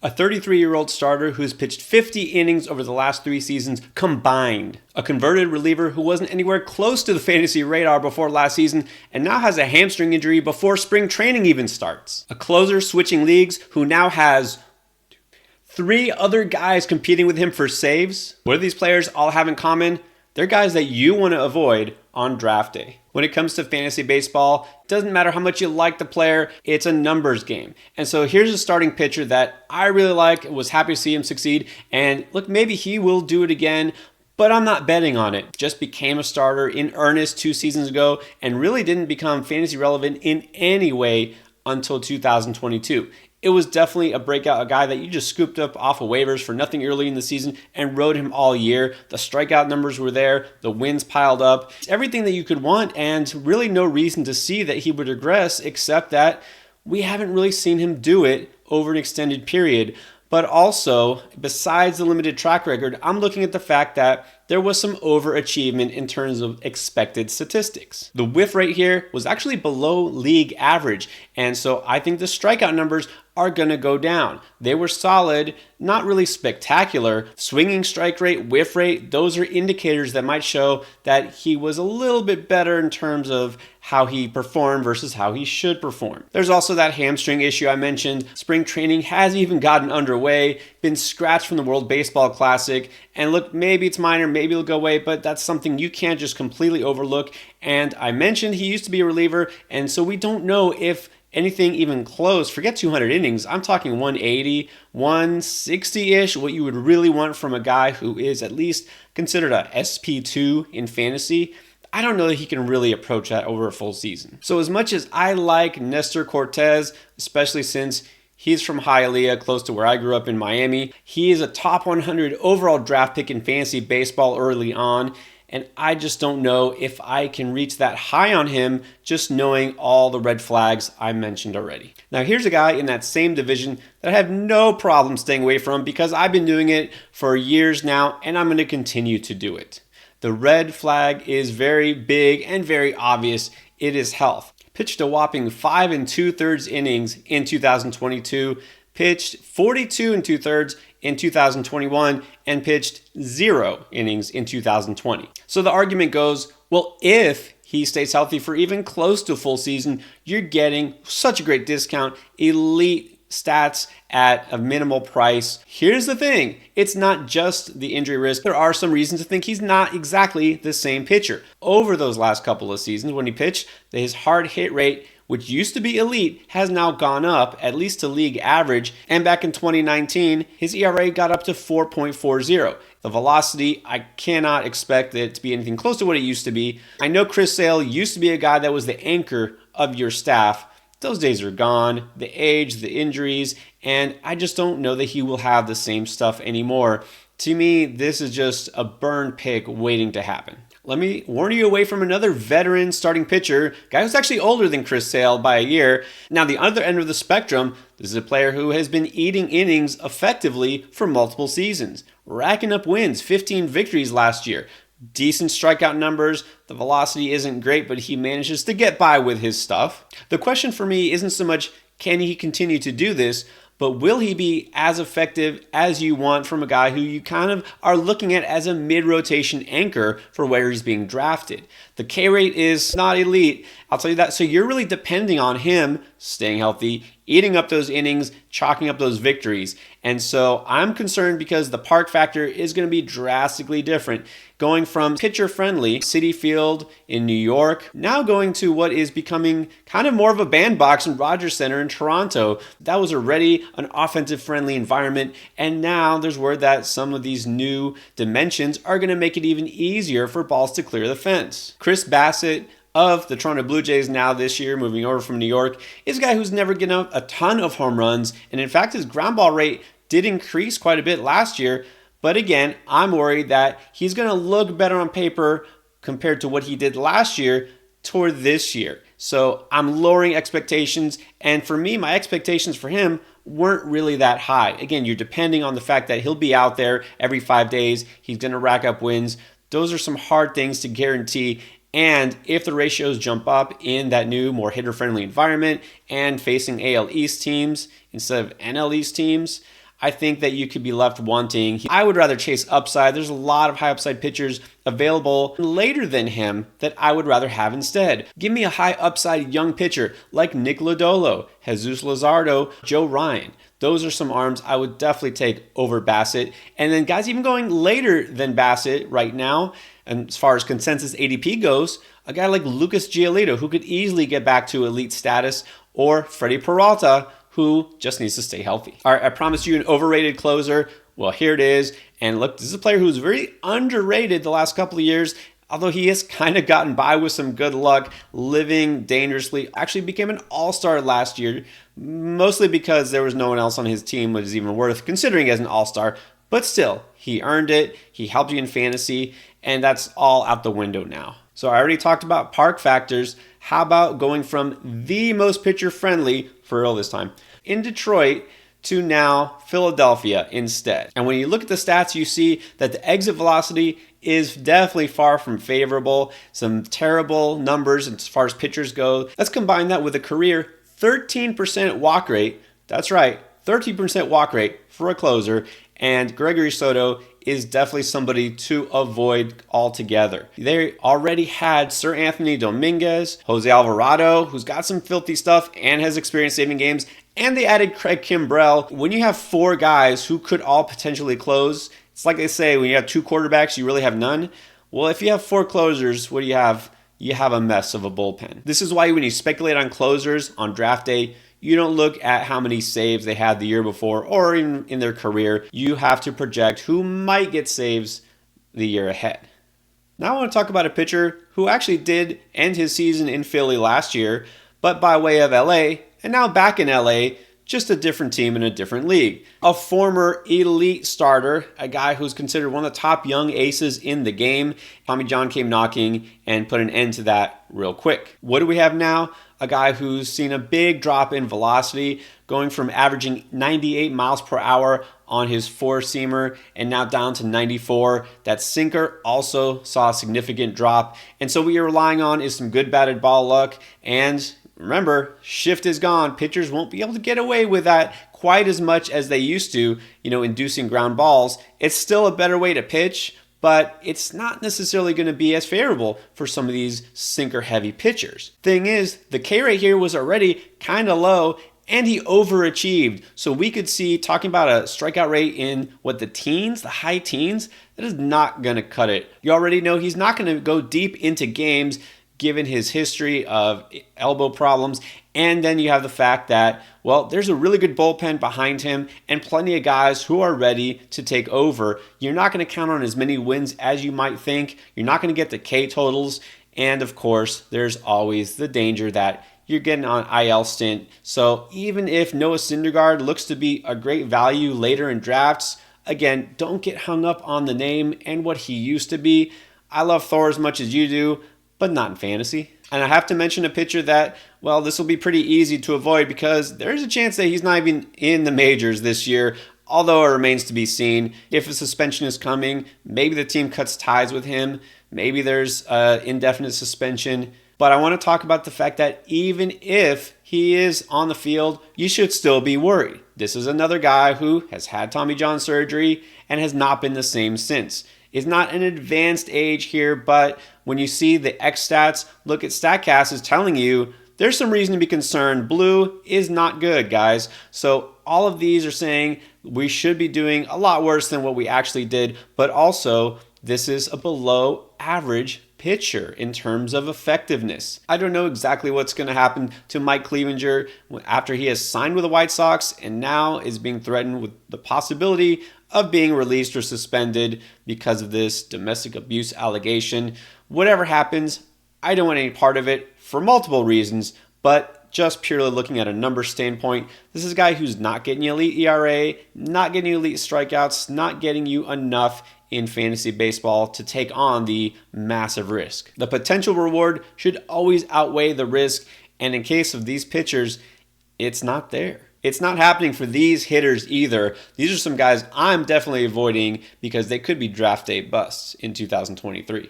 A 33-year-old starter who's pitched 50 innings over the last 3 seasons combined. A converted reliever who wasn't anywhere close to the fantasy radar before last season and now has a hamstring injury before spring training even starts. A closer switching leagues who now has 3 other guys competing with him for saves. What do these players all have in common? They're guys that you want to avoid on draft day. When it comes to fantasy baseball, it doesn't matter how much you like the player, it's a numbers game. And so here's a starting pitcher that I really like, was happy to see him succeed. And look, maybe he will do it again, but I'm not betting on it. Just became a starter in earnest 2 seasons ago and really didn't become fantasy relevant in any way until 2022. It was definitely a breakout, a guy that you just scooped up off of waivers for nothing early in the season and rode him all year. The strikeout numbers were there, the wins piled up. It's everything that you could want, and really no reason to see that he would regress except that we haven't really seen him do it over an extended period. But also, besides the limited track record, I'm looking at the fact that there was some overachievement in terms of expected statistics. The whiff rate here was actually below league average, and so I think the strikeout numbers are going to go down. They were solid, not really spectacular. Swinging strike rate, whiff rate, those are indicators that might show that he was a little bit better in terms of how he performed versus how he should perform. There's also that hamstring issue I mentioned. Spring training hasn't even gotten underway, been scratched from the World Baseball Classic, and look, maybe it's minor, maybe it'll go away, but that's something you can't just completely overlook. And I mentioned he used to be a reliever, and so we don't know if anything even close, forget 200 innings, I'm talking 180, 160-ish, what you would really want from a guy who is at least considered a SP2 in fantasy. I don't know that he can really approach that over a full season. So as much as I like Nestor Cortez, especially since he's from Hialeah, close to where I grew up in Miami, he is a top 100 overall draft pick in fantasy baseball early on. And I just don't know if I can reach that high on him just knowing all the red flags I mentioned already. Now here's a guy in that same division that I have no problem staying away from because I've been doing it for years now and I'm going to continue to do it. The red flag is very big and very obvious. It is health. Pitched a whopping 5 2/3 innings in 2022, pitched 42 2/3 in 2021, and pitched 0 innings in 2020. So the argument goes, well, if he stays healthy for even close to a full season, you're getting such a great discount, elite stats at a minimal price. Here's the thing, it's not just the injury risk. There are some reasons to think he's not exactly the same pitcher. Over those last couple of seasons when he pitched, his hard hit rate, which used to be elite, has now gone up, at least to league average, and back in 2019, his ERA got up to 4.40. The velocity, I cannot expect it to be anything close to what it used to be. I know Chris Sale used to be a guy that was the anchor of your staff. Those days are gone, the age, the injuries, and I just don't know that he will have the same stuff anymore. To me, this is just a burn pick waiting to happen. Let me warn you away from another veteran starting pitcher, guy who's actually older than Chris Sale by a year. Now, the other end of the spectrum, this is a player who has been eating innings effectively for multiple seasons, racking up wins, 15 victories last year. Decent strikeout numbers, the velocity isn't great, but he manages to get by with his stuff. The question for me isn't so much, can he continue to do this, but will he be as effective as you want from a guy who you kind of are looking at as a mid-rotation anchor for where he's being drafted? The K rate is not elite, I'll tell you that. So you're really depending on him staying healthy, eating up those innings, chalking up those victories. And so I'm concerned because the park factor is going to be drastically different. Going from pitcher-friendly Citi Field in New York, now going to what is becoming kind of more of a bandbox in Rogers Center in Toronto. That was already an offensive-friendly environment, and now there's word that some of these new dimensions are going to make it even easier for balls to clear the fence. Chris Bassett of the Toronto Blue Jays now this year, moving over from New York, is a guy who's never given up a ton of home runs, and in fact his ground ball rate did increase quite a bit last year. But again, I'm worried that he's going to look better on paper compared to what he did last year toward this year. So I'm lowering expectations, and for me, my expectations for him weren't really that high. Again, you're depending on the fact that he'll be out there every 5 days, he's going to rack up wins. Those are some hard things to guarantee. And if the ratios jump up in that new, more hitter-friendly environment and facing AL East teams instead of NL East teams, I think that you could be left wanting. I would rather chase upside. There's a lot of high upside pitchers available later than him that I would rather have instead. Give me a high upside young pitcher like Nick Lodolo, Jesus Luzardo, Joe Ryan. Those are some arms I would definitely take over Bassett. And then guys even going later than Bassett right now, and as far as consensus ADP goes, a guy like Lucas Giolito, who could easily get back to elite status, or Freddie Peralta, who just needs to stay healthy. All right, I promised you an overrated closer. Well, here it is. And look, this is a player who's very underrated the last couple of years, although he has kind of gotten by with some good luck, living dangerously. Actually became an all-star last year, mostly because there was no one else on his team that is even worth considering as an all-star. But still, he earned it. He helped you in fantasy, and that's all out the window now. So I already talked about park factors. How about going from the most pitcher-friendly, for real this time, in Detroit to now Philadelphia instead? And when you look at the stats, you see that the exit velocity is definitely far from favorable. Some terrible numbers as far as pitchers go. Let's combine that with a career 13% walk rate. That's right, 13% walk rate for a closer. And Gregory Soto is definitely somebody to avoid altogether. They already had Sir Anthony Dominguez, Jose Alvarado, who's got some filthy stuff and has experience saving games, and they added Craig Kimbrell. When you have four guys who could all potentially close, it's like they say, when you have two quarterbacks, you really have none. Well, if you have four closers, what do you have? You have a mess of a bullpen. This is why when you speculate on closers on draft day, you don't look at how many saves they had the year before or in their career. You have to project who might get saves the year ahead. Now I want to talk about a pitcher who actually did end his season in Philly last year, but by way of LA, and now back in LA, just a different team in a different league. A former elite starter, a guy who's considered one of the top young aces in the game. Tommy John came knocking and put an end to that real quick. What do we have now? A guy who's seen a big drop in velocity, going from averaging 98 miles per hour on his four-seamer and now down to 94. That sinker also saw a significant drop. And so what you're relying on is some good batted ball luck. And remember, shift is gone. Pitchers won't be able to get away with that quite as much as they used to, inducing ground balls. It's still a better way to pitch, but it's not necessarily going to be as favorable for some of these sinker-heavy pitchers. Thing is, the K rate here was already kind of low, and he overachieved. So we could see, talking about a strikeout rate in the high teens, that is not going to cut it. You already know he's not going to go deep into games given his history of elbow problems. And then you have the fact that, there's a really good bullpen behind him and plenty of guys who are ready to take over. You're not going to count on as many wins as you might think. You're not going to get the K totals. And of course, there's always the danger that you're getting on IL stint. So even if Noah Syndergaard looks to be a great value later in drafts, again, don't get hung up on the name and what he used to be. I love Thor as much as you do, but not in fantasy. And I have to mention a pitcher that, this will be pretty easy to avoid because there's a chance that he's not even in the majors this year, although it remains to be seen. If a suspension is coming, maybe the team cuts ties with him. Maybe there's an indefinite suspension. But I want to talk about the fact that even if he is on the field, you should still be worried. This is another guy who has had Tommy John surgery and has not been the same since. It's not an advanced age here, but when you see the X stats, look at StatCast is telling you there's some reason to be concerned. Blue is not good, guys. So all of these are saying we should be doing a lot worse than what we actually did, but also this is a below average pitcher in terms of effectiveness. I don't know exactly what's going to happen to Mike Clevinger after he has signed with the White Sox and now is being threatened with the possibility of being released or suspended because of this domestic abuse allegation. Whatever happens, I don't want any part of it for multiple reasons, but just purely looking at a number standpoint, this is a guy who's not getting you elite ERA, not getting you elite strikeouts, not getting you enough in fantasy baseball to take on the massive risk. The potential reward should always outweigh the risk, and in case of these pitchers, it's not there. It's not happening for these hitters either. These are some guys I'm definitely avoiding because they could be draft day busts in 2023.